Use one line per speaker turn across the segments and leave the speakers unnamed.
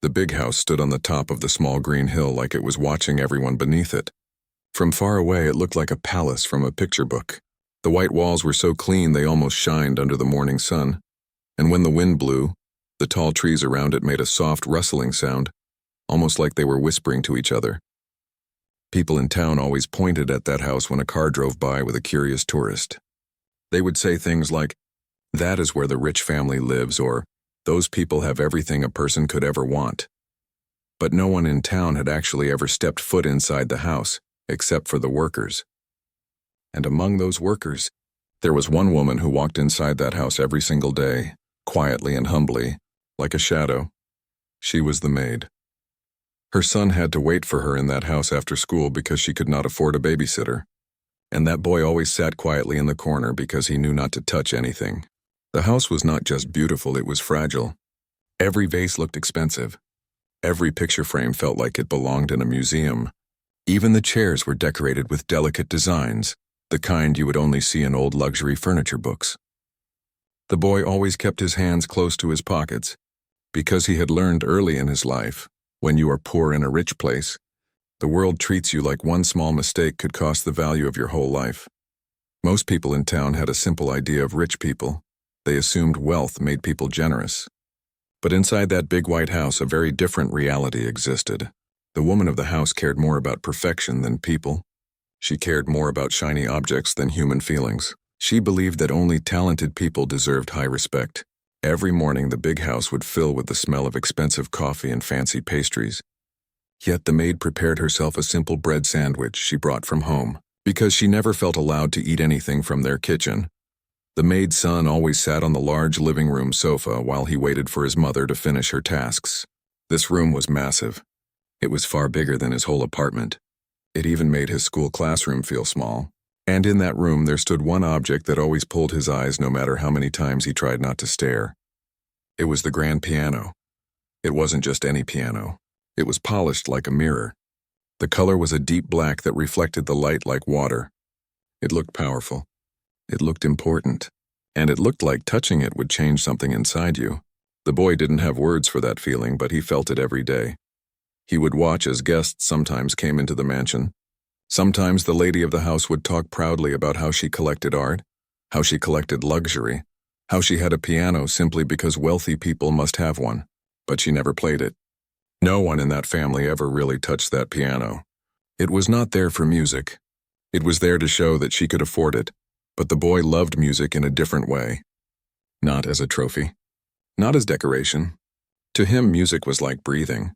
The big house stood on the top of the small green hill like it was watching everyone beneath it. From far away, it looked like a palace from a picture book. The white walls were so clean they almost shined under the morning sun, and when the wind blew, the tall trees around it made a soft rustling sound, almost like they were whispering to each other. People in town always pointed at that house when a car drove by with a curious tourist. They would say things like, "That is where the rich family lives," or, "Those people have everything a person could ever want." But no one in town had actually ever stepped foot inside the house, except for the workers. And among those workers, there was one woman who walked inside that house every single day, quietly and humbly, like a shadow. She was the maid. Her son had to wait for her in that house after school because she could not afford a babysitter. And that boy always sat quietly in the corner because he knew not to touch anything. The house was not just beautiful, it was fragile. Every vase looked expensive. Every picture frame felt like it belonged in a museum. Even the chairs were decorated with delicate designs, the kind you would only see in old luxury furniture books. The boy always kept his hands close to his pockets, because he had learned early in his life, when you are poor in a rich place, the world treats you like one small mistake could cost the value of your whole life. Most people in town had a simple idea of rich people. They assumed wealth made people generous. But inside that big white house, a very different reality existed. The woman of the house cared more about perfection than people. She cared more about shiny objects than human feelings. She believed that only talented people deserved high respect. Every morning the big house would fill with the smell of expensive coffee and fancy pastries. Yet the maid prepared herself a simple bread sandwich she brought from home, because she never felt allowed to eat anything from their kitchen. The maid's son always sat on the large living room sofa while he waited for his mother to finish her tasks. This room was massive. It was far bigger than his whole apartment. It even made his school classroom feel small. And in that room there stood one object that always pulled his eyes no matter how many times he tried not to stare. It was the grand piano. It wasn't just any piano. It was polished like a mirror. The color was a deep black that reflected the light like water. It looked powerful. It looked important. And it looked like touching it would change something inside you. The boy didn't have words for that feeling, but he felt it every day. He would watch as guests sometimes came into the mansion. Sometimes the lady of the house would talk proudly about how she collected art, how she collected luxury, how she had a piano simply because wealthy people must have one, but she never played it. No one in that family ever really touched that piano. It was not there for music. It was there to show that she could afford it, but the boy loved music in a different way. Not as a trophy. Not as decoration. To him, music was like breathing.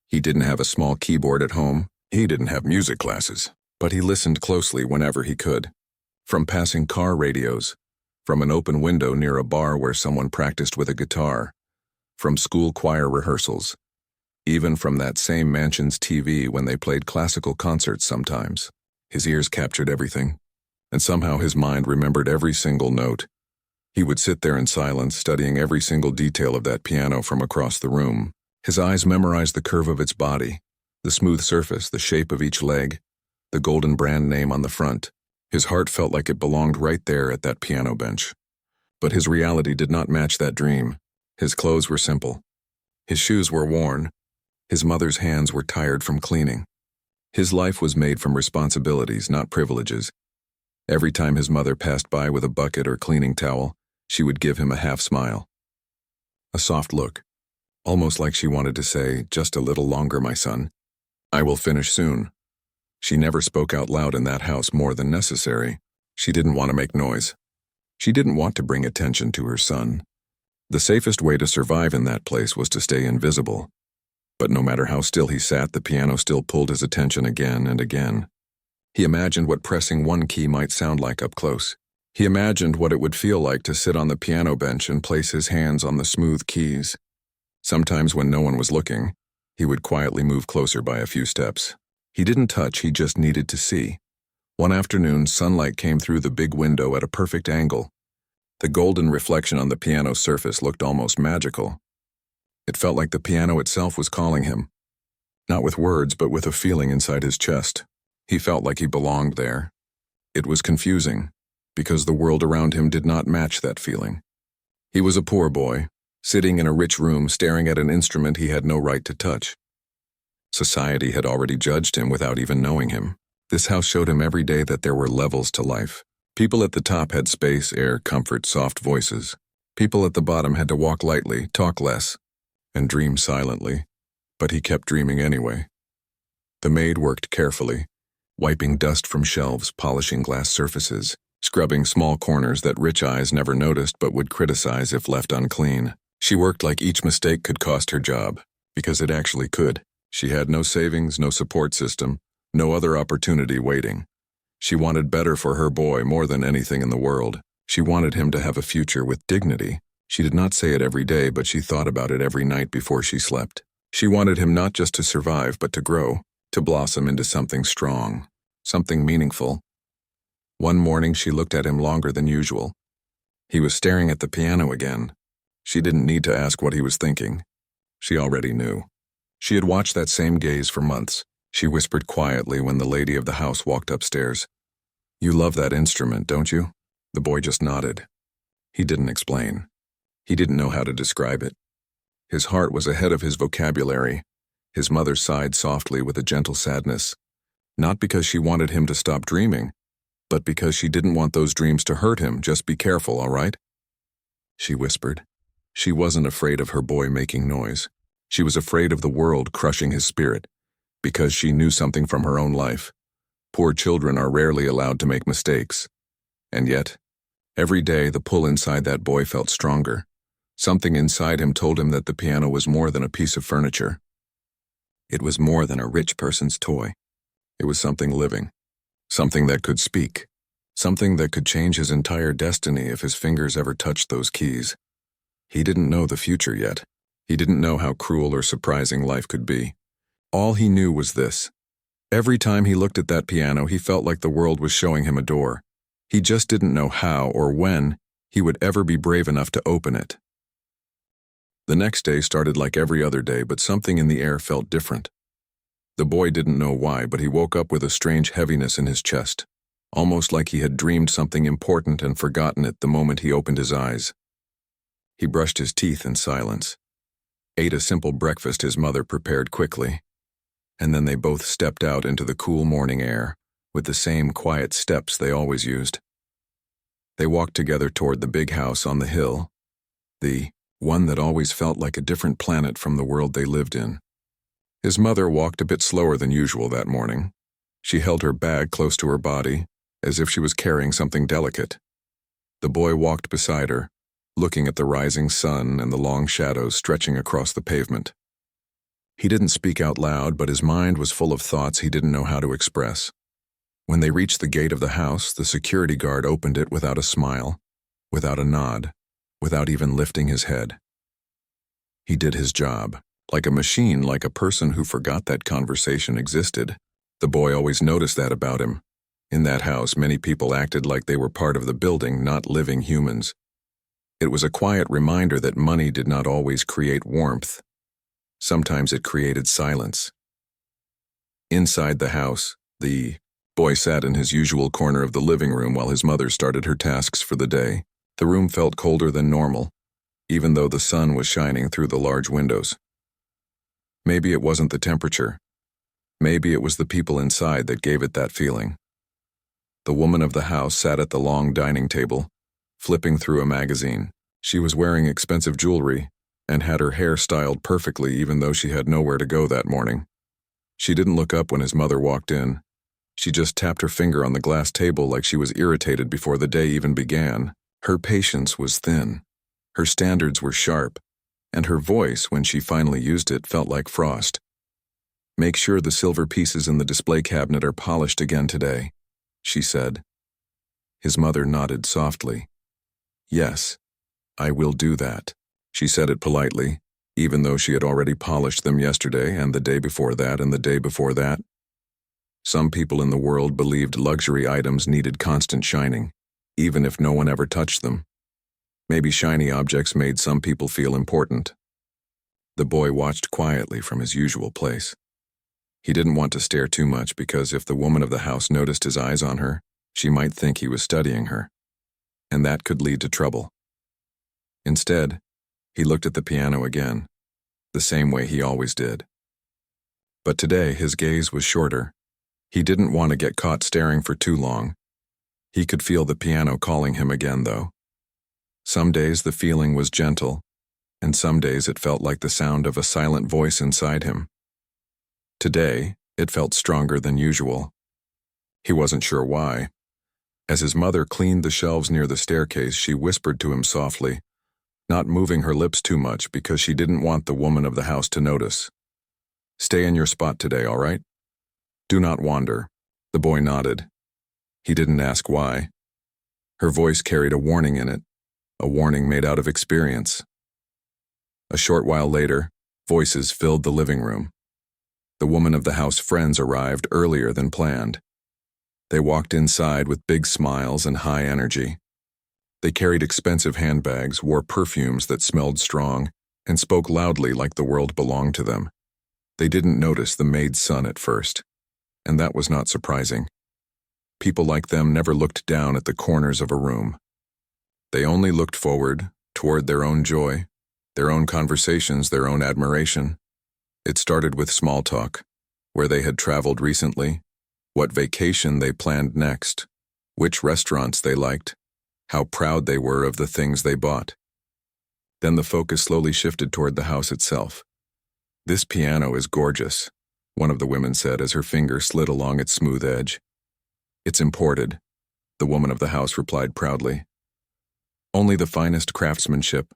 He didn't have a small keyboard at home. He didn't have music classes, but he listened closely whenever he could. From passing car radios, from an open window near a bar where someone practiced with a guitar, from school choir rehearsals, even from that same mansion's TV when they played classical concerts sometimes. His ears captured everything, and somehow his mind remembered every single note. He would sit there in silence, studying every single detail of that piano from across the room. His eyes memorized the curve of its body, the smooth surface, the shape of each leg, the golden brand name on the front. His heart felt like it belonged right there at that piano bench. But his reality did not match that dream. His clothes were simple. His shoes were worn. His mother's hands were tired from cleaning. His life was made from responsibilities, not privileges. Every time his mother passed by with a bucket or cleaning towel, she would give him a half smile. A soft look, almost like she wanted to say, "Just a little longer, my son. I will finish soon." She never spoke out loud in that house more than necessary. She didn't want to make noise. She didn't want to bring attention to her son. The safest way to survive in that place was to stay invisible. But no matter how still he sat, the piano still pulled his attention again and again. He imagined what pressing one key might sound like up close. He imagined what it would feel like to sit on the piano bench and place his hands on the smooth keys. Sometimes when no one was looking, he would quietly move closer by a few steps. He didn't touch, he just needed to see. One afternoon, sunlight came through the big window at a perfect angle. The golden reflection on the piano surface looked almost magical. It felt like the piano itself was calling him. Not with words, but with a feeling inside his chest. He felt like he belonged there. It was confusing, because the world around him did not match that feeling. He was a poor boy, sitting in a rich room staring at an instrument he had no right to touch. Society had already judged him without even knowing him. This house showed him every day that there were levels to life. People at the top had space, air, comfort, soft voices. People at the bottom had to walk lightly, talk less, and dream silently. But he kept dreaming anyway. The maid worked carefully, wiping dust from shelves, polishing glass surfaces, scrubbing small corners that rich eyes never noticed but would criticize if left unclean. She worked like each mistake could cost her job, because it actually could. She had no savings, no support system, no other opportunity waiting. She wanted better for her boy more than anything in the world. She wanted him to have a future with dignity. She did not say it every day, but she thought about it every night before she slept. She wanted him not just to survive, but to grow, to blossom into something strong, something meaningful. One morning she looked at him longer than usual. He was staring at the piano again. She didn't need to ask what he was thinking. She already knew. She had watched that same gaze for months. She whispered quietly when the lady of the house walked upstairs. "You love that instrument, don't you?" The boy just nodded. He didn't explain. He didn't know how to describe it. His heart was ahead of his vocabulary. His mother sighed softly with a gentle sadness, not because she wanted him to stop dreaming, but because she didn't want those dreams to hurt him. "Just be careful, all right?" She whispered. She wasn't afraid of her boy making noise. She was afraid of the world crushing his spirit, because she knew something from her own life. Poor children are rarely allowed to make mistakes. And yet, every day the pull inside that boy felt stronger. Something inside him told him that the piano was more than a piece of furniture. It was more than a rich person's toy. It was something living, something that could speak, something that could change his entire destiny if his fingers ever touched those keys. He didn't know the future yet. He didn't know how cruel or surprising life could be. All he knew was this. Every time he looked at that piano, he felt like the world was showing him a door. He just didn't know how or when he would ever be brave enough to open it. The next day started like every other day, but something in the air felt different. The boy didn't know why, but he woke up with a strange heaviness in his chest, almost like he had dreamed something important and forgotten it the moment he opened his eyes. He brushed his teeth in silence, ate a simple breakfast his mother prepared quickly, and then they both stepped out into the cool morning air with the same quiet steps they always used. They walked together toward the big house on the hill, the one that always felt like a different planet from the world they lived in. His mother walked a bit slower than usual that morning. She held her bag close to her body, as if she was carrying something delicate. The boy walked beside her, looking at the rising sun and the long shadows stretching across the pavement. He didn't speak out loud, but his mind was full of thoughts he didn't know how to express. When they reached the gate of the house, the security guard opened it without a smile, without a nod, without even lifting his head. He did his job, like a machine, like a person who forgot that conversation existed. The boy always noticed that about him. In that house, many people acted like they were part of the building, not living humans. It was a quiet reminder that money did not always create warmth. Sometimes it created silence. Inside the house, the boy sat in his usual corner of the living room while his mother started her tasks for the day. The room felt colder than normal, even though the sun was shining through the large windows. Maybe it wasn't the temperature. Maybe it was the people inside that gave it that feeling. The woman of the house sat at the long dining table, flipping through a magazine. She was wearing expensive jewelry and had her hair styled perfectly even though she had nowhere to go that morning. She didn't look up when his mother walked in. She just tapped her finger on the glass table like she was irritated before the day even began. Her patience was thin. Her standards were sharp, and her voice, when she finally used it, felt like frost. "Make sure the silver pieces in the display cabinet are polished again today," she said. His mother nodded softly. "Yes, I will do that." She said it politely, even though she had already polished them yesterday and the day before that and the day before that. Some people in the world believed luxury items needed constant shining, even if no one ever touched them. Maybe shiny objects made some people feel important. The boy watched quietly from his usual place. He didn't want to stare too much because if the woman of the house noticed his eyes on her, she might think he was studying her, and that could lead to trouble. Instead, He looked at the piano again, the same way he always did. But today his gaze was shorter. He didn't want to get caught staring for too long. He could feel the piano calling him again, though. Some days the feeling was gentle, and some days it felt like the sound of a silent voice inside him. Today, it felt stronger than usual. He wasn't sure why. As his mother cleaned the shelves near the staircase, she whispered to him softly, not moving her lips too much because she didn't want the woman of the house to notice. "Stay in your spot today, all right? Do not wander." The boy nodded. He didn't ask why. Her voice carried a warning in it, a warning made out of experience. A short while later, voices filled the living room. The woman of the house friends arrived earlier than planned. They walked inside with big smiles and high energy. They carried expensive handbags, wore perfumes that smelled strong, and spoke loudly like the world belonged to them. They didn't notice the maid's son at first, and that was not surprising. People like them never looked down at the corners of a room. They only looked forward, toward their own joy, their own conversations, their own admiration. It started with small talk, where they had traveled recently, what vacation they planned next, which restaurants they liked, how proud they were of the things they bought. Then the focus slowly shifted toward the house itself. "This piano is gorgeous," one of the women said as her finger slid along its smooth edge. "It's imported," the woman of the house replied proudly. "Only the finest craftsmanship."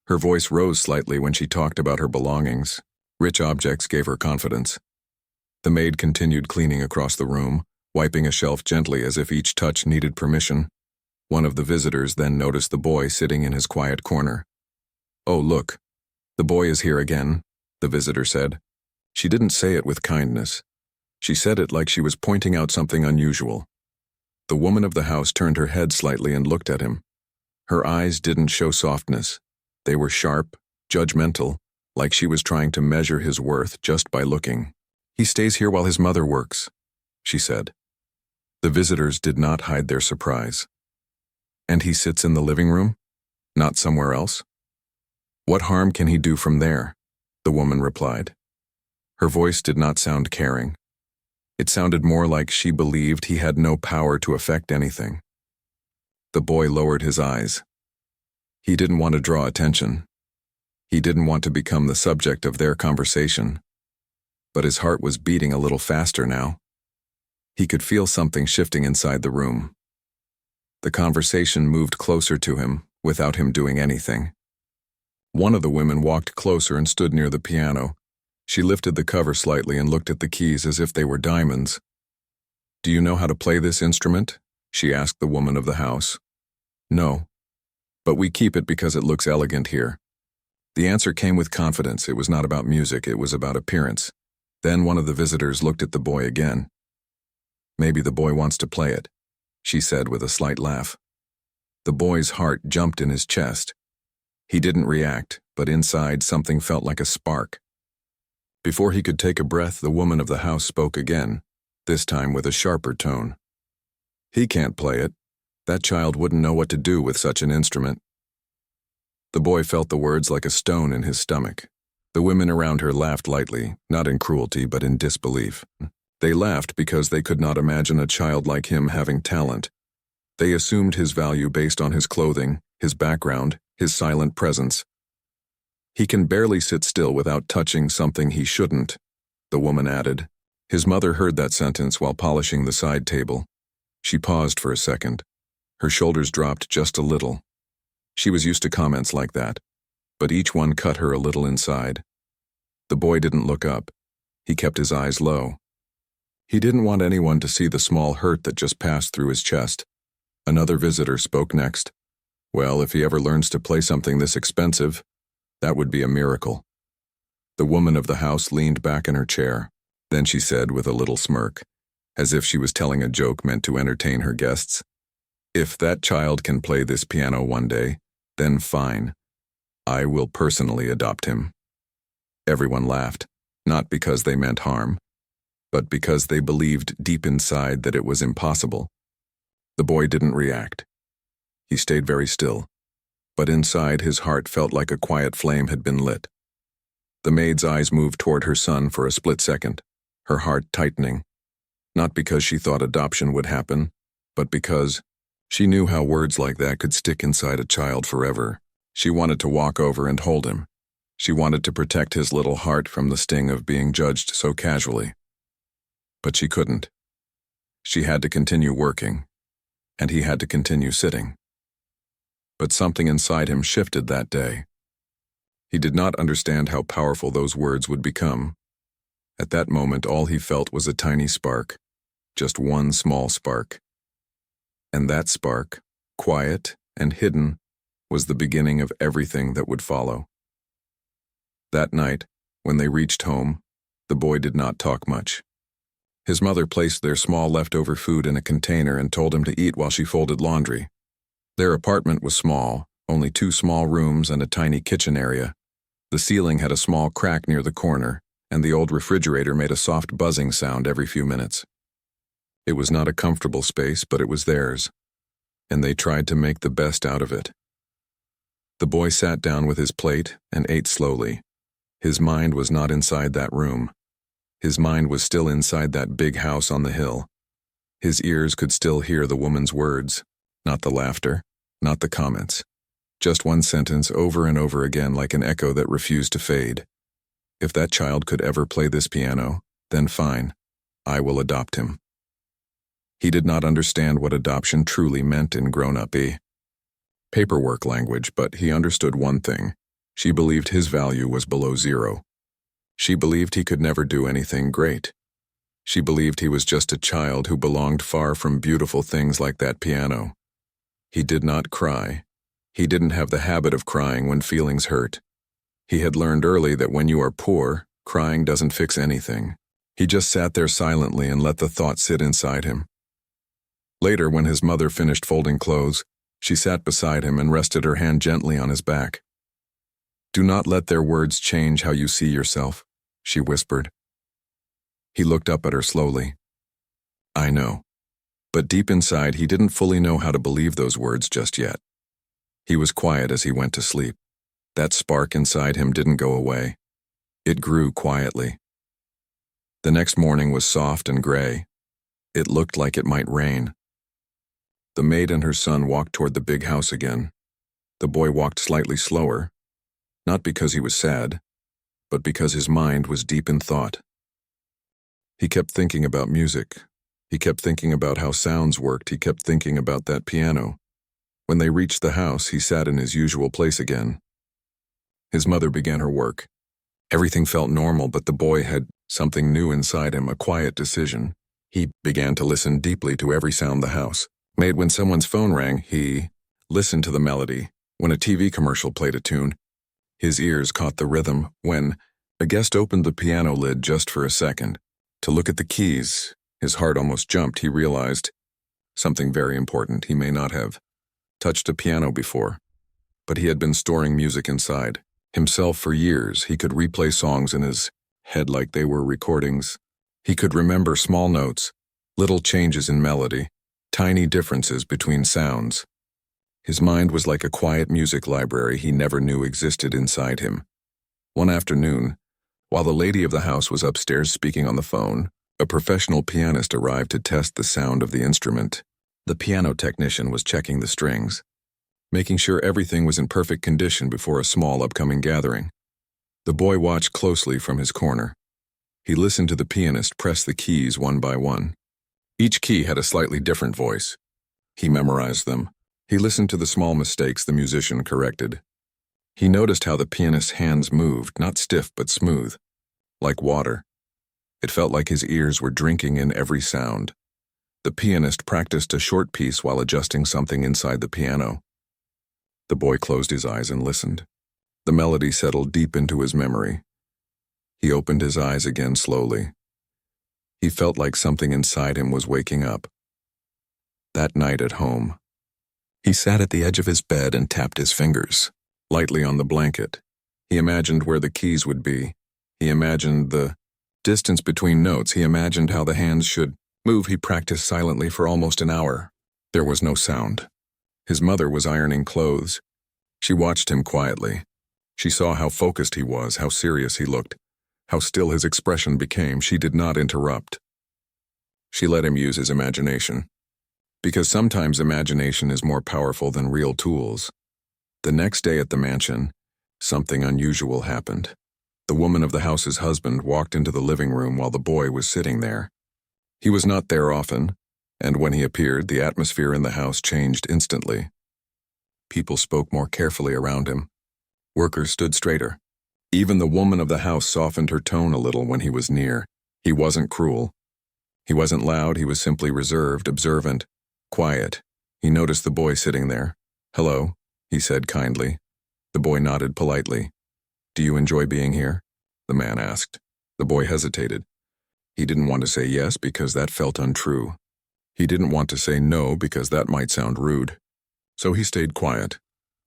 Her voice rose slightly when she talked about her belongings. Rich objects gave her confidence. The maid continued cleaning across the room, wiping a shelf gently as if each touch needed permission. One of the visitors then noticed the boy sitting in his quiet corner. "Oh, look, the boy is here again," the visitor said. She didn't say it with kindness. She said it like she was pointing out something unusual. The woman of the house turned her head slightly and looked at him. Her eyes didn't show softness. They were sharp, judgmental, like she was trying to measure his worth just by looking. "He stays here while his mother works," she said. The visitors did not hide their surprise. "And he sits in the living room? Not somewhere else?" "What harm can he do from there?" the woman replied. Her voice did not sound caring. It sounded more like she believed he had no power to affect anything. The boy lowered his eyes. He didn't want to draw attention. He didn't want to become the subject of their conversation. But his heart was beating a little faster now. He could feel something shifting inside the room. The conversation moved closer to him, without him doing anything. One of the women walked closer and stood near the piano. She lifted the cover slightly and looked at the keys as if they were diamonds. "Do you know how to play this instrument?" she asked the woman of the house. "No. But we keep it because it looks elegant here." The answer came with confidence. It was not about music, it was about appearance. Then one of the visitors looked at the boy again. "Maybe the boy wants to play it," she said with a slight laugh. The boy's heart jumped in his chest. He didn't react, but inside something felt like a spark. Before he could take a breath, the woman of the house spoke again, this time with a sharper tone. "He can't play it. That child wouldn't know what to do with such an instrument." The boy felt the words like a stone in his stomach. The women around her laughed lightly, not in cruelty but in disbelief. They laughed because they could not imagine a child like him having talent. They assumed his value based on his clothing, his background, his silent presence. "He can barely sit still without touching something he shouldn't," the woman added. His mother heard that sentence while polishing the side table. She paused for a second. Her shoulders dropped just a little. She was used to comments like that, but each one cut her a little inside. The boy didn't look up. He kept his eyes low. He didn't want anyone to see the small hurt that just passed through his chest. Another visitor spoke next. "Well, if he ever learns to play something this expensive, that would be a miracle." The woman of the house leaned back in her chair. Then she said with a little smirk, as if she was telling a joke meant to entertain her guests, "If that child can play this piano one day, then fine. I will personally adopt him." Everyone laughed, not because they meant harm, but because they believed deep inside that it was impossible. The boy didn't react. He stayed very still, but inside his heart felt like a quiet flame had been lit. The maid's eyes moved toward her son for a split second, her heart tightening, not because she thought adoption would happen, but because she knew how words like that could stick inside a child forever. She wanted to walk over and hold him. She wanted to protect his little heart from the sting of being judged so casually. But she couldn't. She had to continue working, and he had to continue sitting. But something inside him shifted that day. He did not understand how powerful those words would become. At that moment, all he felt was a tiny spark, just one small spark. And that spark, quiet and hidden, was the beginning of everything that would follow. That night, when they reached home, the boy did not talk much. His mother placed their small leftover food in a container and told him to eat while she folded laundry. Their apartment was small, only 2 small rooms and a tiny kitchen area. The ceiling had a small crack near the corner, and the old refrigerator made a soft buzzing sound every few minutes. It was not a comfortable space, but it was theirs, and they tried to make the best out of it. The boy sat down with his plate and ate slowly. His mind was not inside that room. His mind was still inside that big house on the hill. His ears could still hear the woman's words, not the laughter, not the comments. Just one sentence over and over again like an echo that refused to fade. If that child could ever play this piano, then fine, I will adopt him. He did not understand what adoption truly meant in grown-up paperwork language, but he understood one thing. She believed his value was below 0. She believed he could never do anything great. She believed he was just a child who belonged far from beautiful things like that piano. He did not cry. He didn't have the habit of crying when feelings hurt. He had learned early that when you are poor, crying doesn't fix anything. He just sat there silently and let the thought sit inside him. Later, when his mother finished folding clothes, she sat beside him and rested her hand gently on his back. "Do not let their words change how you see yourself," she whispered. He looked up at her slowly. "I know." But deep inside, he didn't fully know how to believe those words just yet. He was quiet as he went to sleep. That spark inside him didn't go away. It grew quietly. The next morning was soft and gray. It looked like it might rain. The maid and her son walked toward the big house again. The boy walked slightly slower, not because he was sad, but because his mind was deep in thought. He kept thinking about music. He kept thinking about how sounds worked. He kept thinking about that piano. When they reached the house, he sat in his usual place again. His mother began her work. Everything felt normal, but the boy had something new inside him, a quiet decision. He began to listen deeply to every sound the house made. When someone's phone rang, he listened to the melody. When a TV commercial played a tune, his ears caught the rhythm. When a guest opened the piano lid just for a second to look at the keys, his heart almost jumped. He realized something very important. He may not have touched a piano before, but he had been storing music inside himself for years. He could replay songs in his head like they were recordings. He could remember small notes, little changes in melody, tiny differences between sounds. His mind was like a quiet music library he never knew existed inside him. One afternoon, while the lady of the house was upstairs speaking on the phone, a professional pianist arrived to test the sound of the instrument. The piano technician was checking the strings, making sure everything was in perfect condition before a small upcoming gathering. The boy watched closely from his corner. He listened to the pianist press the keys one by one. Each key had a slightly different voice. He memorized them. He listened to the small mistakes the musician corrected. He noticed how the pianist's hands moved, not stiff but smooth, like water. It felt like his ears were drinking in every sound. The pianist practiced a short piece while adjusting something inside the piano. The boy closed his eyes and listened. The melody settled deep into his memory. He opened his eyes again slowly. He felt like something inside him was waking up. That night at home, he sat at the edge of his bed and tapped his fingers lightly on the blanket. He imagined where the keys would be. He imagined the distance between notes. He imagined how the hands should move. He practiced silently for almost an hour. There was no sound. His mother was ironing clothes. She watched him quietly. She saw how focused he was, how serious he looked, how still his expression became. She did not interrupt. She let him use his imagination. Because sometimes imagination is more powerful than real tools. The next day at the mansion, something unusual happened. The woman of the house's husband walked into the living room while the boy was sitting there. He was not there often, and when he appeared, the atmosphere in the house changed instantly. People spoke more carefully around him. Workers stood straighter. Even the woman of the house softened her tone a little when he was near. He wasn't cruel. He wasn't loud, he was simply reserved, observant, quiet. He noticed the boy sitting there. "Hello," he said kindly. The boy nodded politely. "Do you enjoy being here?" the man asked. The boy hesitated. He didn't want to say yes because that felt untrue. He didn't want to say no because that might sound rude. So he stayed quiet.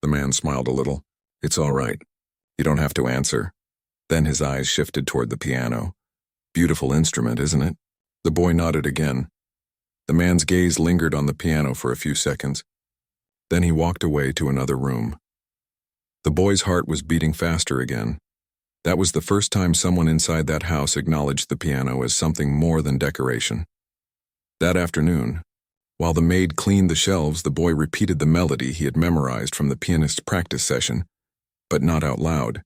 The man smiled a little. "It's all right. You don't have to answer." Then his eyes shifted toward the piano. "Beautiful instrument, isn't it?" The boy nodded again. The man's gaze lingered on the piano for a few seconds. Then he walked away to another room. The boy's heart was beating faster again. That was the first time someone inside that house acknowledged the piano as something more than decoration. That afternoon, while the maid cleaned the shelves, the boy repeated the melody he had memorized from the pianist's practice session, but not out loud,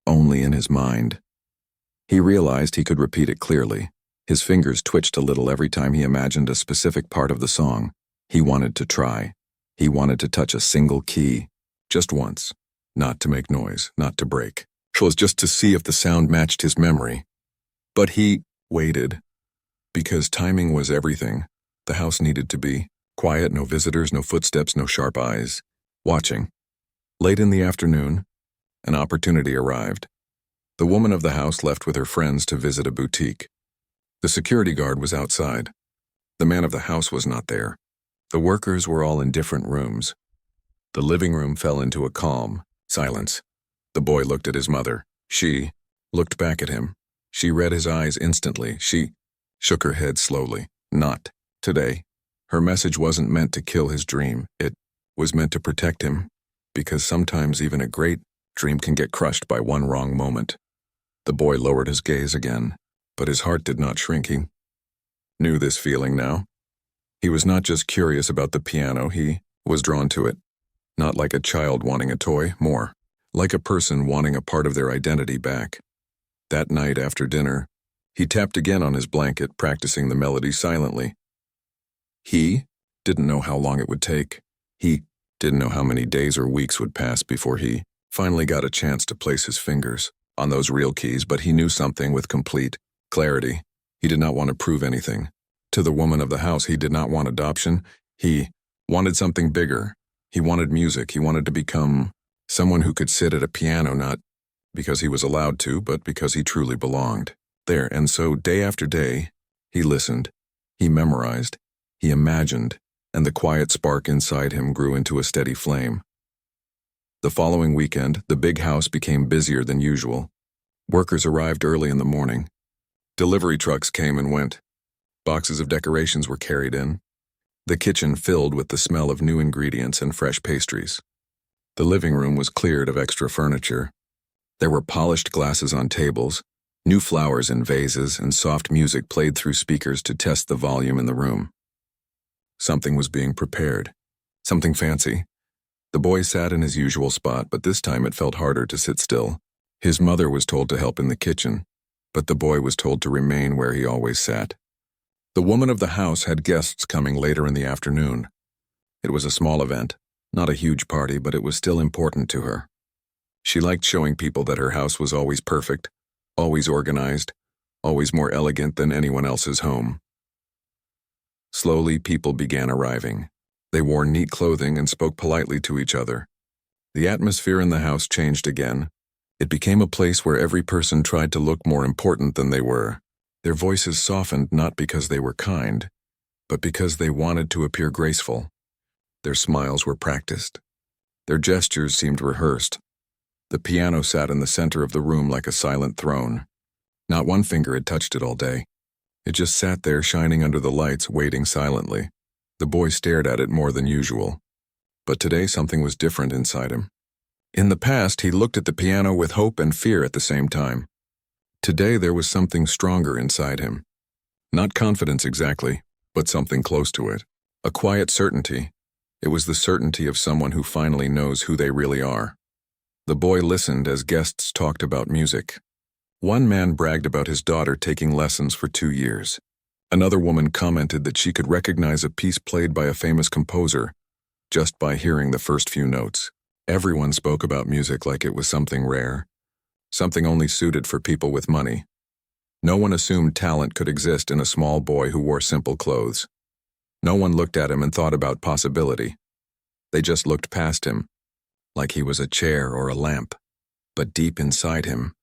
only in his mind. He realized he could repeat it clearly. His fingers twitched a little every time he imagined a specific part of the song. He wanted to try. He wanted to touch a single key, just once, not to make noise, not to break. It was just to see if the sound matched his memory. But he waited. Because timing was everything. The house needed to be quiet, no visitors, no footsteps, no sharp eyes. Watching. Late in the afternoon, an opportunity arrived. The woman of the house left with her friends to visit a boutique. The security guard was outside. The man of the house was not there. The workers were all in different rooms. The living room fell into a calm silence. The boy looked at his mother. She looked back at him. She read his eyes instantly. She shook her head slowly. Not today. Her message wasn't meant to kill his dream. It was meant to protect him, because sometimes even a great dream can get crushed by one wrong moment. The boy lowered his gaze again, but his heart did not shrink. He knew this feeling now. He was not just curious about the piano, he was drawn to it. Not like a child wanting a toy, more like a person wanting a part of their identity back. That night after dinner, he tapped again on his blanket, practicing the melody silently. He didn't know how long it would take. He didn't know how many days or weeks would pass before he finally got a chance to place his fingers on those real keys, but he knew something with complete clarity. He did not want to prove anything. To the woman of the house, he did not want adoption. He wanted something bigger. He wanted music. He wanted to become someone who could sit at a piano, not because he was allowed to, but because he truly belonged there. And so, day after day, he listened, he memorized, he imagined, and the quiet spark inside him grew into a steady flame. The following weekend, the big house became busier than usual. Workers arrived early in the morning. Delivery trucks came and went. Boxes of decorations were carried in. The kitchen filled with the smell of new ingredients and fresh pastries. The living room was cleared of extra furniture. There were polished glasses on tables, new flowers in vases, and soft music played through speakers to test the volume in the room. Something was being prepared. Something fancy. The boy sat in his usual spot, but this time it felt harder to sit still. His mother was told to help in the kitchen, but the boy was told to remain where he always sat. The woman of the house had guests coming later in the afternoon. It was a small event, not a huge party, but it was still important to her. She liked showing people that her house was always perfect, always organized, always more elegant than anyone else's home. Slowly, people began arriving. They wore neat clothing and spoke politely to each other. The atmosphere in the house changed again. It became a place where every person tried to look more important than they were. Their voices softened not because they were kind, but because they wanted to appear graceful. Their smiles were practiced. Their gestures seemed rehearsed. The piano sat in the center of the room like a silent throne. Not one finger had touched it all day. It just sat there shining under the lights, waiting silently. The boy stared at it more than usual. But today something was different inside him. In the past, he looked at the piano with hope and fear at the same time. Today, there was something stronger inside him. Not confidence exactly, but something close to it. A quiet certainty. It was the certainty of someone who finally knows who they really are. The boy listened as guests talked about music. One man bragged about his daughter taking lessons for 2 years. Another woman commented that she could recognize a piece played by a famous composer just by hearing the first few notes. Everyone spoke about music like it was something rare, something only suited for people with money. No one assumed talent could exist in a small boy who wore simple clothes. No one looked at him and thought about possibility. They just looked past him, like he was a chair or a lamp. But deep inside him,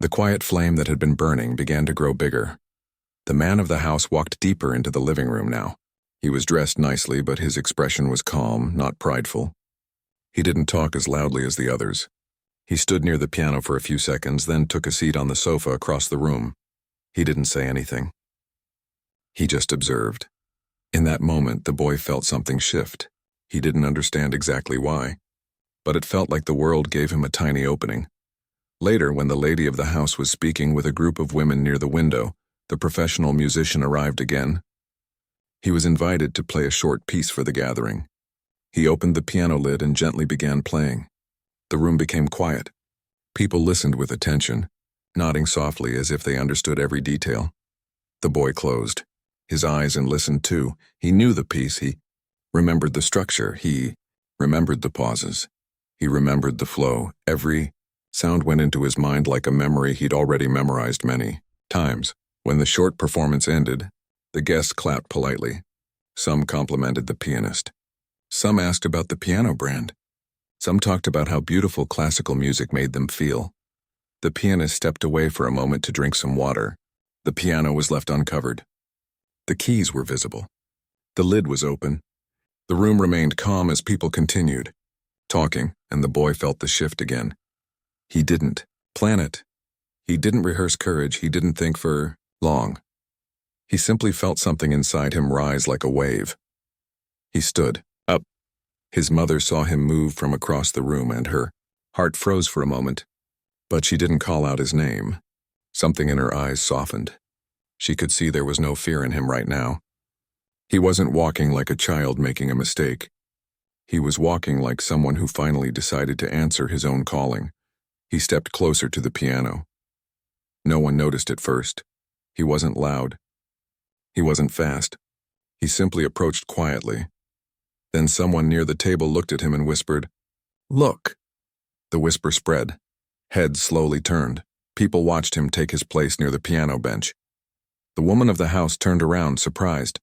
the quiet flame that had been burning began to grow bigger. The man of the house walked deeper into the living room now. He was dressed nicely, but his expression was calm, not prideful. He didn't talk as loudly as the others. He stood near the piano for a few seconds, then took a seat on the sofa across the room. He didn't say anything. He just observed. In that moment, the boy felt something shift. He didn't understand exactly why, but it felt like the world gave him a tiny opening. Later, when the lady of the house was speaking with a group of women near the window, the professional musician arrived again. He was invited to play a short piece for the gathering. He opened the piano lid and gently began playing. The room became quiet. People listened with attention, nodding softly as if they understood every detail. The boy closed his eyes and listened too. He knew the piece. He remembered the structure. He remembered the pauses. He remembered the flow. Every sound went into his mind like a memory he'd already memorized many times. When the short performance ended, the guests clapped politely. Some complimented the pianist. Some asked about the piano brand. Some talked about how beautiful classical music made them feel. The pianist stepped away for a moment to drink some water. The piano was left uncovered. The keys were visible. The lid was open. The room remained calm as people continued talking, and the boy felt the shift again. He didn't plan it. He didn't rehearse courage. He didn't think for long. He simply felt something inside him rise like a wave. He stood up. His mother saw him move from across the room, and her heart froze for a moment. But she didn't call out his name. Something in her eyes softened. She could see there was no fear in him right now. He wasn't walking like a child making a mistake. He was walking like someone who finally decided to answer his own calling. He stepped closer to the piano. No one noticed at first. He wasn't loud. He wasn't fast. He simply approached quietly. Then someone near the table looked at him and whispered, "Look." The whisper spread. Heads slowly turned. People watched him take his place near the piano bench. The woman of the house turned around, surprised.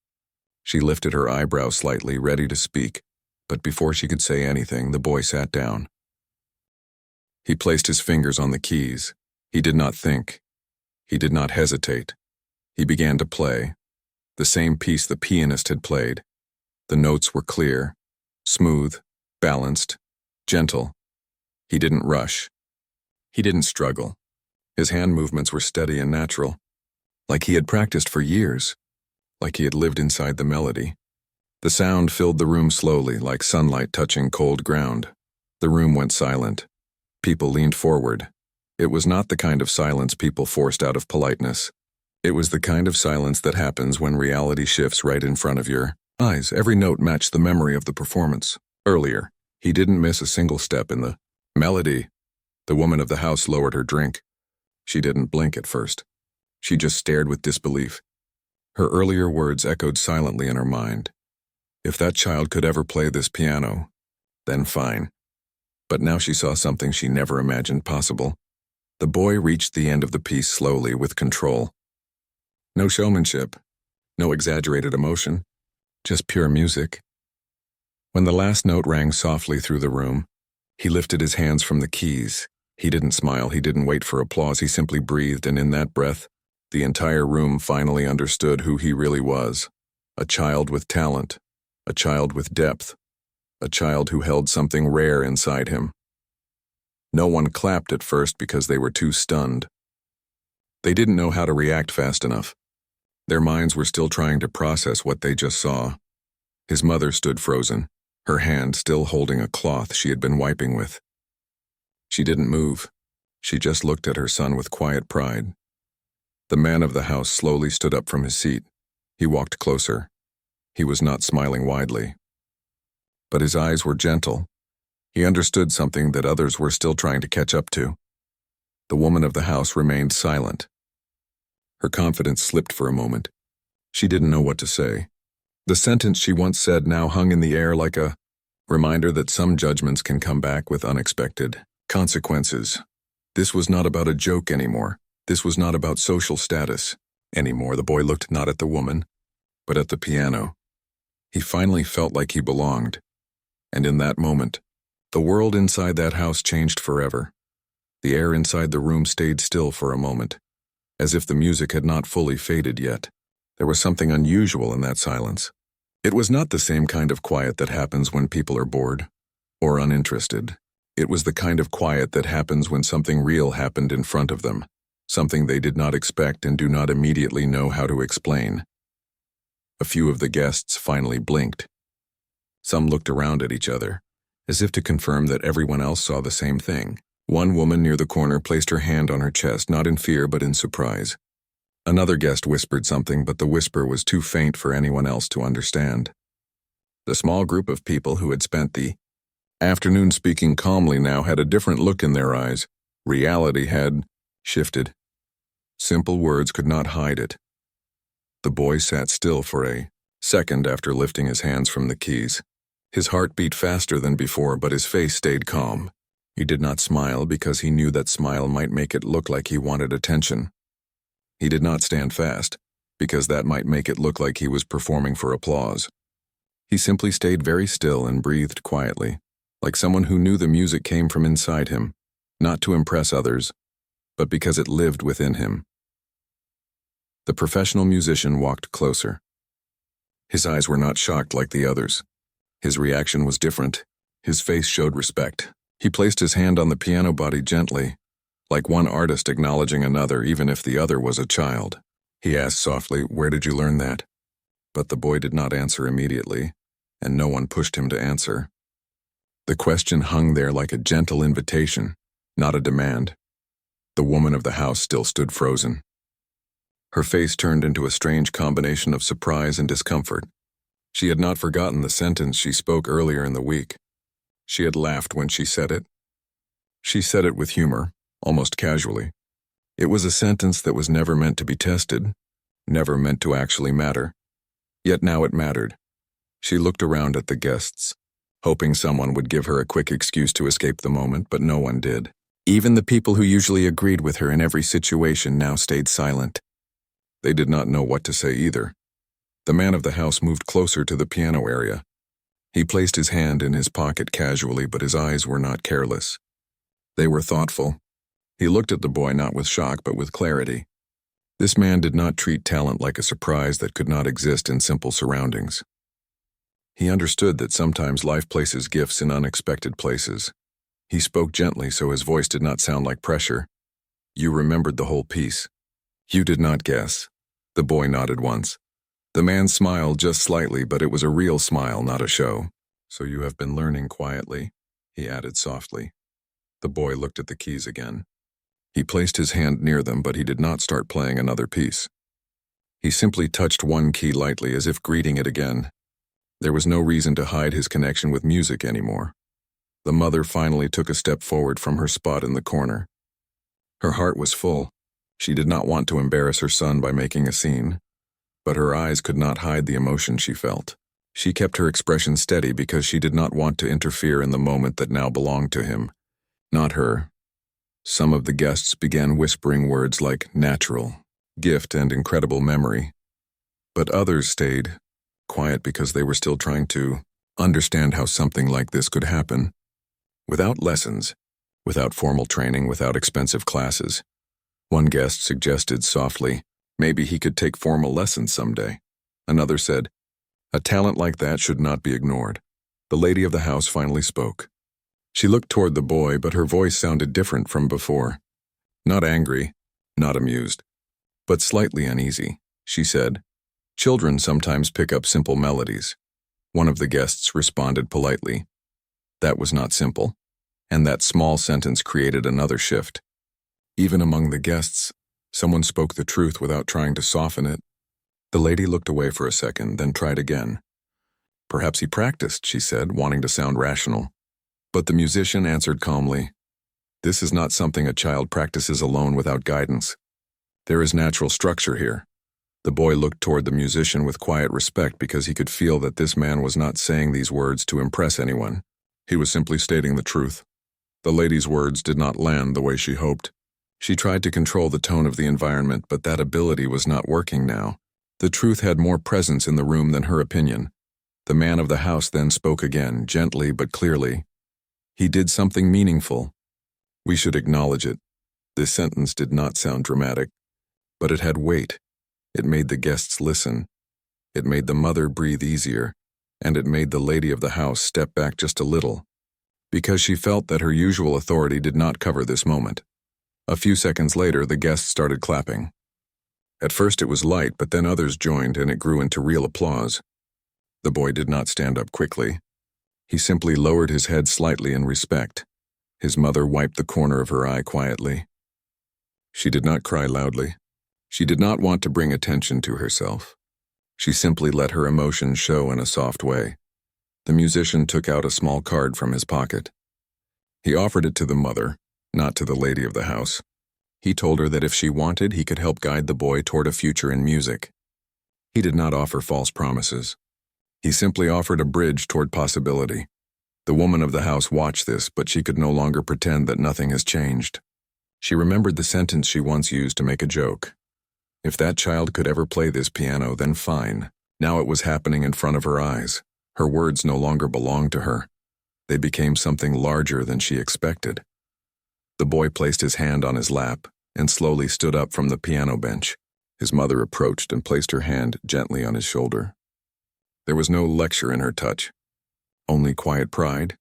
She lifted her eyebrows slightly, ready to speak, but before she could say anything, the boy sat down. He placed his fingers on the keys. He did not think. He did not hesitate. He began to play. The same piece the pianist had played. The notes were clear, smooth, balanced, gentle. He didn't rush. He didn't struggle. His hand movements were steady and natural, like he had practiced for years, like he had lived inside the melody. The sound filled the room slowly, like sunlight touching cold ground. The room went silent. People leaned forward. It was not the kind of silence people forced out of politeness. It was the kind of silence that happens when reality shifts right in front of your eyes. Every note matched the memory of the performance. Earlier, he didn't miss a single step in the melody. The woman of the house lowered her drink. She didn't blink at first. She just stared with disbelief. Her earlier words echoed silently in her mind. If that child could ever play this piano, then fine. But now she saw something she never imagined possible. The boy reached the end of the piece slowly, with control. No showmanship, no exaggerated emotion, just pure music. When the last note rang softly through the room, he lifted his hands from the keys. He didn't smile, he didn't wait for applause, he simply breathed, and in that breath, the entire room finally understood who he really was. A child with talent, a child with depth, a child who held something rare inside him. No one clapped at first because they were too stunned. They didn't know how to react fast enough. Their minds were still trying to process what they just saw. His mother stood frozen, her hand still holding a cloth she had been wiping with. She didn't move. She just looked at her son with quiet pride. The man of the house slowly stood up from his seat. He walked closer. He was not smiling widely, but his eyes were gentle. He understood something that others were still trying to catch up to. The woman of the house remained silent. Her confidence slipped for a moment. She didn't know what to say. The sentence she once said now hung in the air like a reminder that some judgments can come back with unexpected consequences. This was not about a joke anymore. This was not about social status anymore. The boy looked not at the woman, but at the piano. He finally felt like he belonged. And in that moment, the world inside that house changed forever. The air inside the room stayed still for a moment, as if the music had not fully faded yet. There was something unusual in that silence. It was not the same kind of quiet that happens when people are bored or uninterested. It was the kind of quiet that happens when something real happened in front of them, something they did not expect and do not immediately know how to explain. A few of the guests finally blinked. Some looked around at each other, as if to confirm that everyone else saw the same thing. One woman near the corner placed her hand on her chest, not in fear but in surprise. Another guest whispered something, but the whisper was too faint for anyone else to understand. The small group of people who had spent the afternoon speaking calmly now had a different look in their eyes. Reality had shifted. Simple words could not hide it. The boy sat still for a second after lifting his hands from the keys. His heart beat faster than before, but his face stayed calm. He did not smile because he knew that smile might make it look like he wanted attention. He did not stand fast because that might make it look like he was performing for applause. He simply stayed very still and breathed quietly, like someone who knew the music came from inside him, not to impress others, but because it lived within him. The professional musician walked closer. His eyes were not shocked like the others. His reaction was different. His face showed respect. He placed his hand on the piano body gently, like one artist acknowledging another even if the other was a child. He asked softly, "Where did you learn that?" But the boy did not answer immediately, and no one pushed him to answer. The question hung there like a gentle invitation, not a demand. The woman of the house still stood frozen. Her face turned into a strange combination of surprise and discomfort. She had not forgotten the sentence she spoke earlier in the week. She had laughed when she said it. She said it with humor, almost casually. It was a sentence that was never meant to be tested, never meant to actually matter. Yet now it mattered. She looked around at the guests, hoping someone would give her a quick excuse to escape the moment, but no one did. Even the people who usually agreed with her in every situation now stayed silent. They did not know what to say either. The man of the house moved closer to the piano area. He placed his hand in his pocket casually, but his eyes were not careless. They were thoughtful. He looked at the boy not with shock, but with clarity. This man did not treat talent like a surprise that could not exist in simple surroundings. He understood that sometimes life places gifts in unexpected places. He spoke gently so his voice did not sound like pressure. "You remembered the whole piece. You did not guess." The boy nodded once. The man smiled just slightly, but it was a real smile, not a show. "So you have been learning quietly," he added softly. The boy looked at the keys again. He placed his hand near them, but he did not start playing another piece. He simply touched one key lightly, as if greeting it again. There was no reason to hide his connection with music anymore. The mother finally took a step forward from her spot in the corner. Her heart was full. She did not want to embarrass her son by making a scene, but her eyes could not hide the emotion she felt. She kept her expression steady because she did not want to interfere in the moment that now belonged to him, not her. Some of the guests began whispering words like natural, gift, and incredible memory, but others stayed quiet because they were still trying to understand how something like this could happen. Without lessons, without formal training, without expensive classes. One guest suggested softly, maybe he could take formal lessons someday. Another said, a talent like that should not be ignored. The lady of the house finally spoke. She looked toward the boy, but her voice sounded different from before. Not angry, not amused, but slightly uneasy. She said, children sometimes pick up simple melodies. One of the guests responded politely. That was not simple, And that small sentence created another shift. Even among the guests, someone spoke the truth without trying to soften it. The lady looked away for a second, then tried again. Perhaps he practiced, she said, wanting to sound rational. But the musician answered calmly, "This is not something a child practices alone without guidance. There is natural structure here." The boy looked toward the musician with quiet respect because he could feel that this man was not saying these words to impress anyone. He was simply stating the truth. The lady's words did not land the way she hoped. She tried to control the tone of the environment, but that ability was not working now. The truth had more presence in the room than her opinion. The man of the house then spoke again, gently but clearly. He did something meaningful. We should acknowledge it. This sentence did not sound dramatic, but it had weight. It made the guests listen. It made the mother breathe easier, and it made the lady of the house step back just a little, because she felt that her usual authority did not cover this moment. A few seconds later, the guests started clapping. At first it was light, but then others joined and it grew into real applause. The boy did not stand up quickly. He simply lowered his head slightly in respect. His mother wiped the corner of her eye quietly. She did not cry loudly. She did not want to bring attention to herself. She simply let her emotions show in a soft way. The musician took out a small card from his pocket. He offered it to the mother, not to the lady of the house. He told her that if she wanted, he could help guide the boy toward a future in music. He did not offer false promises. He simply offered a bridge toward possibility. The woman of the house watched this, but she could no longer pretend that nothing has changed. She remembered the sentence she once used to make a joke. If that child could ever play this piano, then fine. Now it was happening in front of her eyes. Her words no longer belonged to her. They became something larger than she expected. The boy placed his hand on his lap and slowly stood up from the piano bench. His mother approached and placed her hand gently on his shoulder. There was no lecture in her touch, only quiet pride.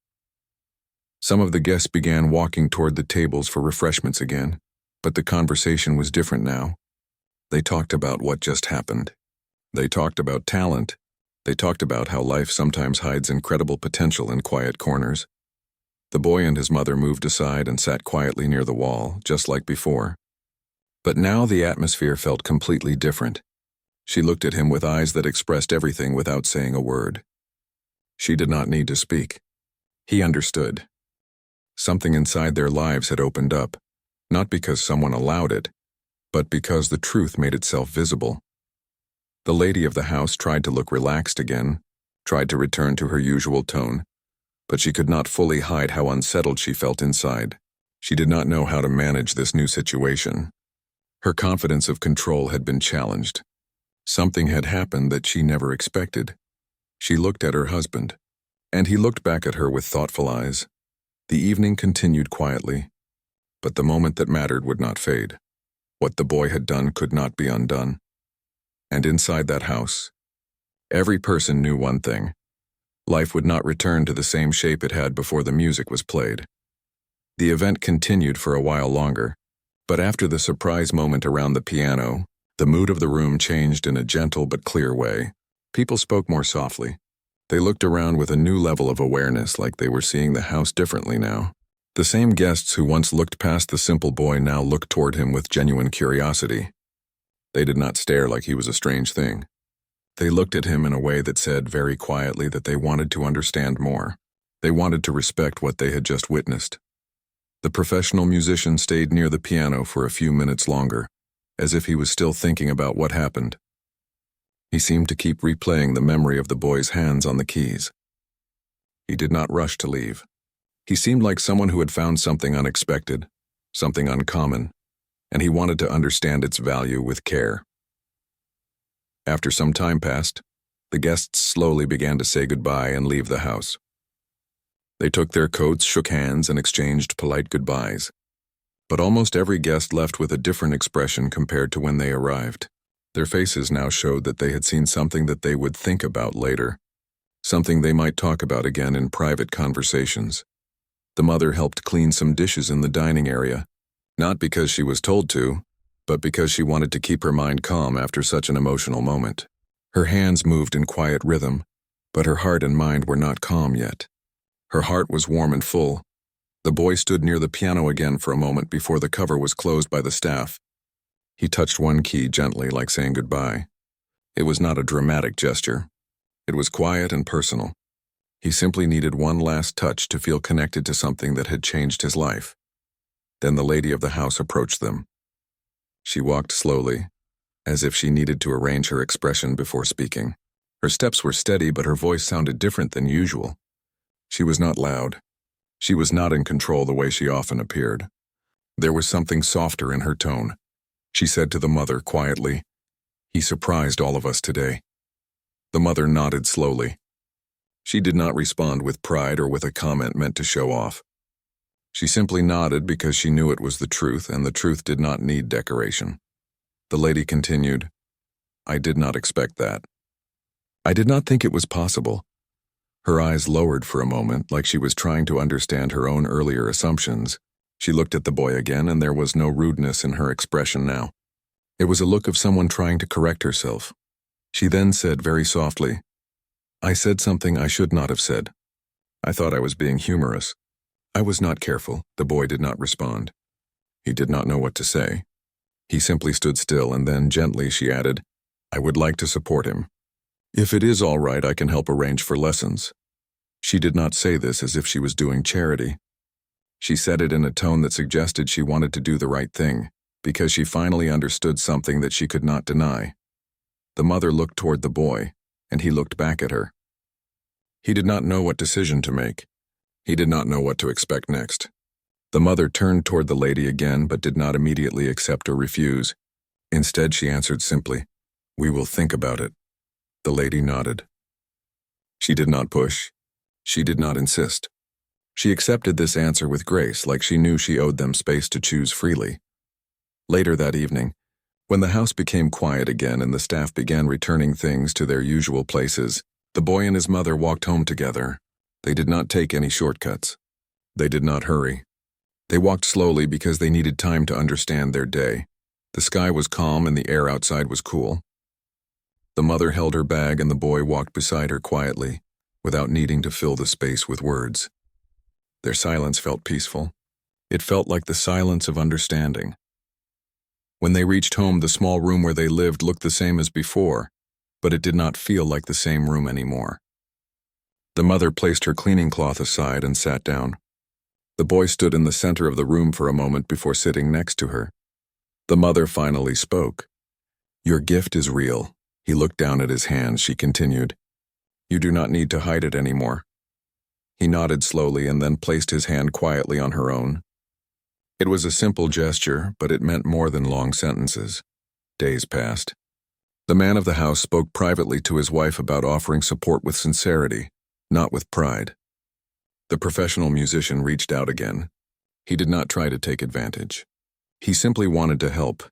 Some of the guests began walking toward the tables for refreshments again, but the conversation was different now. They talked about what just happened. They talked about talent. They talked about how life sometimes hides incredible potential in quiet corners. The boy and his mother moved aside and sat quietly near the wall, just like before. But now the atmosphere felt completely different. She looked at him with eyes that expressed everything without saying a word. She did not need to speak. He understood. Something inside their lives had opened up, not because someone allowed it, but because the truth made itself visible. The lady of the house tried to look relaxed again, tried to return to her usual tone, but she could not fully hide how unsettled she felt inside. She did not know how to manage this new situation. Her confidence of control had been challenged. Something had happened that she never expected. She looked at her husband, and he looked back at her with thoughtful eyes. The evening continued quietly, but the moment that mattered would not fade. What the boy had done could not be undone. And inside that house, every person knew one thing. Life would not return to the same shape it had before the music was played. The event continued for a while longer, but after the surprise moment around the piano, the mood of the room changed in a gentle but clear way. People spoke more softly. They looked around with a new level of awareness, like they were seeing the house differently now. The same guests who once looked past the simple boy now looked toward him with genuine curiosity. They did not stare like he was a strange thing. They looked at him in a way that said very quietly that they wanted to understand more. They wanted to respect what they had just witnessed. The professional musician stayed near the piano for a few minutes longer, as if he was still thinking about what happened. He seemed to keep replaying the memory of the boy's hands on the keys. He did not rush to leave. He seemed like someone who had found something unexpected, something uncommon, and he wanted to understand its value with care. After some time passed, the guests slowly began to say goodbye and leave the house. They took their coats, shook hands, and exchanged polite goodbyes. But almost every guest left with a different expression compared to when they arrived. Their faces now showed that they had seen something that they would think about later, something they might talk about again in private conversations. The mother helped clean some dishes in the dining area, not because she was told to, but because she wanted to keep her mind calm after such an emotional moment. Her hands moved in quiet rhythm, but her heart and mind were not calm yet. Her heart was warm and full, The boy stood near the piano again for a moment before the cover was closed by the staff. He touched one key gently, like saying goodbye. It was not a dramatic gesture. It was quiet and personal. He simply needed one last touch to feel connected to something that had changed his life. Then the lady of the house approached them. She walked slowly, as if she needed to arrange her expression before speaking. Her steps were steady, but her voice sounded different than usual. She was not loud. She was not in control the way she often appeared. There was something softer in her tone. She said to the mother quietly, "He surprised all of us today." The mother nodded slowly. She did not respond with pride or with a comment meant to show off. She simply nodded because she knew it was the truth, and the truth did not need decoration. The lady continued, "I did not expect that. I did not think it was possible." Her eyes lowered for a moment, like she was trying to understand her own earlier assumptions. She looked at the boy again, and there was no rudeness in her expression now. It was a look of someone trying to correct herself. She then said very softly, "I said something I should not have said. I thought I was being humorous. I was not careful." The boy did not respond. He did not know what to say. He simply stood still, and then gently she added, "I would like to support him. If it is all right, I can help arrange for lessons." She did not say this as if she was doing charity. She said it in a tone that suggested she wanted to do the right thing, because she finally understood something that she could not deny. The mother looked toward the boy, and he looked back at her. He did not know what decision to make. He did not know what to expect next. The mother turned toward the lady again, but did not immediately accept or refuse. Instead, she answered simply, "We will think about it." The lady nodded. She did not push. She did not insist. She accepted this answer with grace, like she knew she owed them space to choose freely. Later that evening, when the house became quiet again and the staff began returning things to their usual places, the boy and his mother walked home together. They did not take any shortcuts. They did not hurry. They walked slowly because they needed time to understand their day. The sky was calm and the air outside was cool. The mother held her bag and the boy walked beside her quietly, without needing to fill the space with words. Their silence felt peaceful. It felt like the silence of understanding. When they reached home, the small room where they lived looked the same as before, but it did not feel like the same room anymore. The mother placed her cleaning cloth aside and sat down. The boy stood in the center of the room for a moment before sitting next to her. The mother finally spoke. "Your gift is real." He looked down at his hands. She continued, "You do not need to hide it anymore." He nodded slowly and then placed his hand quietly on her own. It was a simple gesture, but it meant more than long sentences. Days passed. The man of the house spoke privately to his wife about offering support with sincerity, not with pride. The professional musician reached out again. He did not try to take advantage. He simply wanted to help,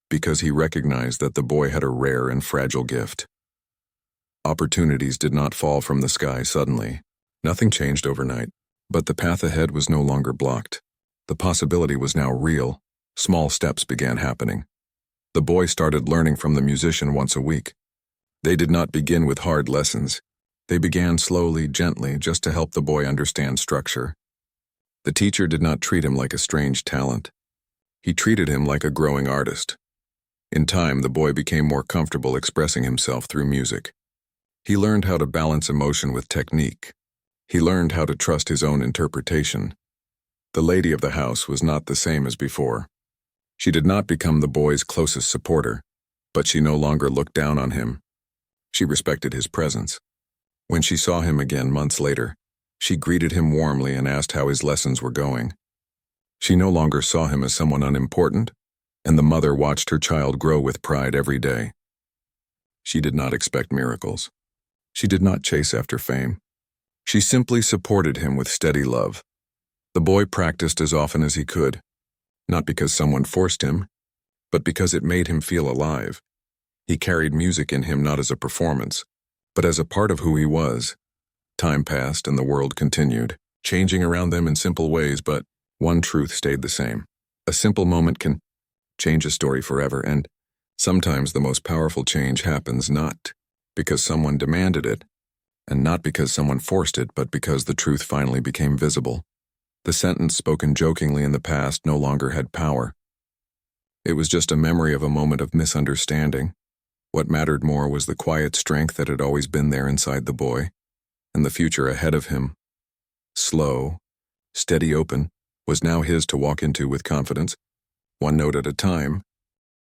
because he recognized that the boy had a rare and fragile gift. Opportunities did not fall from the sky suddenly. Nothing changed overnight, but the path ahead was no longer blocked. The possibility was now real. Small steps began happening. The boy started learning from the musician once a week. They did not begin with hard lessons. They began slowly, gently, just to help the boy understand structure. The teacher did not treat him like a strange talent. He treated him like a growing artist. In time, the boy became more comfortable expressing himself through music. He learned how to balance emotion with technique. He learned how to trust his own interpretation. The lady of the house was not the same as before. She did not become the boy's closest supporter, but she no longer looked down on him. She respected his presence. When she saw him again months later, she greeted him warmly and asked how his lessons were going. She no longer saw him as someone unimportant, and the mother watched her child grow with pride every day. She did not expect miracles. She did not chase after fame. She simply supported him with steady love. The boy practiced as often as he could, not because someone forced him, but because it made him feel alive. He carried music in him not as a performance, but as a part of who he was. Time passed and the world continued, changing around them in simple ways, but one truth stayed the same. A simple moment can change a story forever, and sometimes the most powerful change happens not because someone demanded it, and not because someone forced it, but because the truth finally became visible. The sentence spoken jokingly in the past no longer had power. It was just a memory of a moment of misunderstanding. What mattered more was the quiet strength that had always been there inside the boy, and the future ahead of him. Slow, steady open, was now his to walk into with confidence, one note at a time,